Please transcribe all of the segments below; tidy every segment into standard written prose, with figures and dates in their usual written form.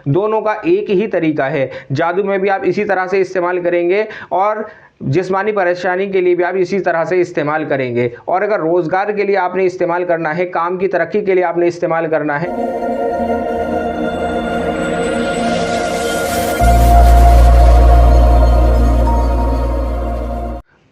दोनों का एक ही तरीका है। जादू में भी आप इसी तरह से इस्तेमाल करेंगे और जिस्मानी परेशानी के लिए भी आप इसी तरह से इस्तेमाल करेंगे। और अगर रोज़गार के लिए आपने इस्तेमाल करना है, काम की तरक्की के लिए आपने इस्तेमाल करना है।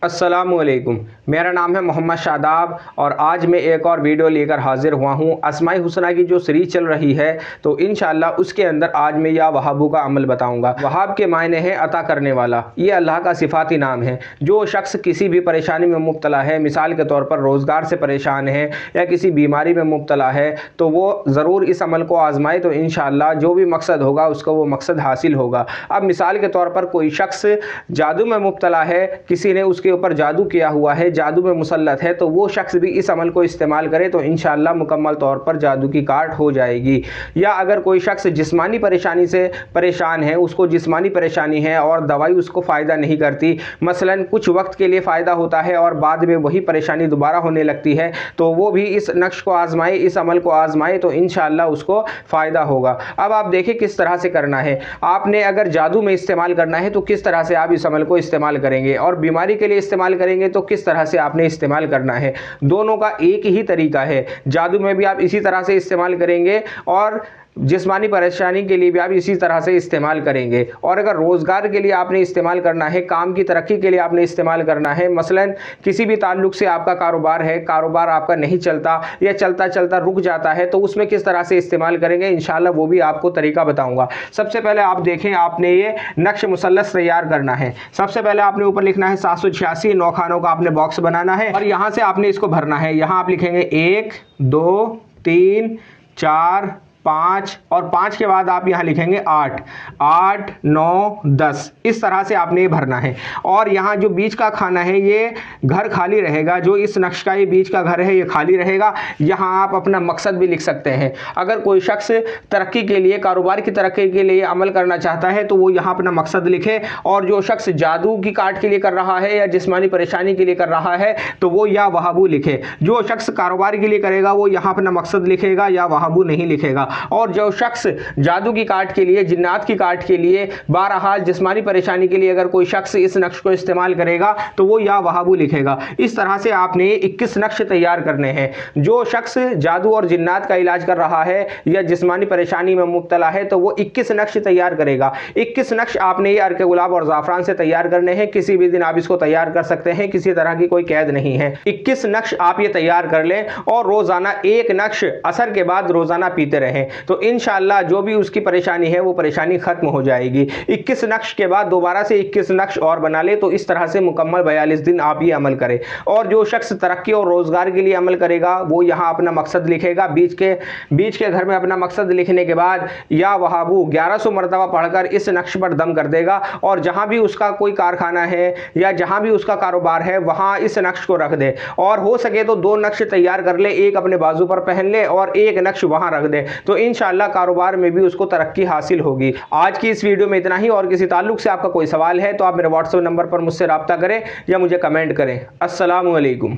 अस्सलामुअलैकुम, मेरा नाम है मोहम्मद शादाब और आज मैं एक और वीडियो लेकर हाजिर हुआ हूँ। अस्माए हुस्ना की जो सीरीज चल रही है तो इंशाअल्लाह उसके अंदर आज मैं या वहाबू का अमल बताऊँगा। वहाब के मायने हैं अता करने वाला। ये अल्लाह का सिफाती नाम है। जो शख्स किसी भी परेशानी में मुब्तला है, मिसाल के तौर पर रोज़गार से परेशान है या किसी बीमारी में मुब्तला है, तो वो ज़रूर इस अमल को आजमाए तो इंशाअल्लाह जो भी मकसद होगा उसको वो मकसद हासिल होगा। अब मिसाल के तौर पर कोई शख्स जादू में मुब्तला है, किसी ने उसके ऊपर जादू किया हुआ है, जादू में मुसल्लत है, तो वो शख्स भी इस अमल को इस्तेमाल करे तो इंशाअल्लाह मुकम्मल तौर पर जादू की काट हो जाएगी। या अगर कोई शख्स जिस्मानी परेशानी से परेशान है, उसको जिस्मानी परेशानी है और दवाई उसको फ़ायदा नहीं करती, मसलन कुछ वक्त के लिए फ़ायदा होता है और बाद में वही परेशानी दोबारा होने लगती है, तो वो भी इस नक्श को आजमाए, इस अमल को आजमाए तो इंशाअल्लाह उसको फ़ायदा होगा। अब आप देखें किस तरह से करना है। आपने अगर जादू में इस्तेमाल करना है तो किस तरह से आप इस अमल को इस्तेमाल करेंगे, और बीमारी के लिए इस्तेमाल करेंगे तो किस तरह से आपने इस्तेमाल करना है। दोनों का एक ही तरीका है। जादू में भी आप इसी तरह से इस्तेमाल करेंगे और जिस्मानी परेशानी के लिए भी आप इसी तरह से इस्तेमाल करेंगे। और अगर रोज़गार के लिए आपने इस्तेमाल करना है, काम की तरक्की के लिए आपने इस्तेमाल करना है, मसलन किसी भी ताल्लुक से आपका कारोबार है, कारोबार आपका नहीं चलता या चलता चलता रुक जाता है, तो उसमें किस तरह से इस्तेमाल करेंगे इंशाअल्लाह वो भी आपको तरीका बताऊंगा। सबसे पहले आप देखें, आपने ये नक्श मुसल्लस तैयार करना है। सबसे पहले आपने ऊपर लिखना है 786 9 खानों का आपने बॉक्स बनाना है और यहाँ से आपने इसको भरना है। यहाँ आप लिखेंगे 1 2 3 4 5 और 5 के बाद आप यहाँ लिखेंगे 8 8 9 10। इस तरह से आपने ये भरना है। और यहाँ जो बीच का खाना है ये घर खाली रहेगा। जो इस नक्श का ये बीच का घर है ये खाली रहेगा। यहाँ आप अपना मकसद भी लिख सकते हैं। अगर कोई शख्स तरक्की के लिए, कारोबार की तरक्की के लिए अमल करना चाहता है तो वो यहाँ अपना मकसद लिखे। और जो शख्स जादू की काट के लिए कर रहा है या जिस्मानी परेशानी के लिए कर रहा है तो वो या वहाबू लिखे। जो शख्स कारोबार के लिए करेगा वो यहाँ अपना मकसद लिखेगा, या वहाबू नहीं लिखेगा। और जो शख्स जादू की काट के लिए, जिन्नात की काट के लिए, बहरहाल जिस्मानी परेशानी के लिए अगर कोई शख्स इस नक्श को इस्तेमाल करेगा तो वो या वहाबू लिखेगा। इस तरह से आपने 21 नक्श तैयार करने हैं। जो शख्स जादू और जिन्नात का इलाज कर रहा है या जिस्मानी परेशानी में मुब्तला है तो वो 21 नक्श तैयार करेगा। 21 नक्श आपने ये अर्क गुलाब और ज़ाफ़रान से तैयार करने हैं। किसी भी दिन आप इसको तैयार कर सकते हैं, किसी तरह की कोई कैद नहीं है। 21 नक्श आप ये तैयार कर लें और रोज़ाना एक नक्श असर के बाद रोज़ाना पीते रहें तो इंशाअल्लाह जो भी उसकी परेशानी है वो परेशानी खत्म हो जाएगी। 21 नक्श के बाद दोबारा से 21 नक्श और बना ले तो इस तरह से मुकम्मल 42 दिन आप ये अमल करें। और जो शख्स तरक्की और रोज़गार के लिए अमल करेगा वो यहाँ अपना मकसद लिखेगा। बीच के घर में अपना मकसद लिखने के बाद या वहाबू 1100 मरतबा पढ़कर इस नक्श पर दम कर देगा। और जहाँ भी उसका कोई कारखाना है या जहाँ भी उसका कारोबार है वहाँ इस नक्श को रख दे। और हो सके तो 2 नक्श तैयार कर ले, एक अपने बाजू पर पहन ले और एक नक्श वहाँ रख दे तो इंशाअल्लाह कारोबार में भी उसको तरक्की हासिल होगी। आज की इस वीडियो में इतना ही। और किसी ताल्लुक से आपका कोई सवाल है तो आप मेरे व्हाट्सएप नंबर पर मुझसे रब्ता करें या मुझे कमेंट करें। अस्सलामु अलैकुम।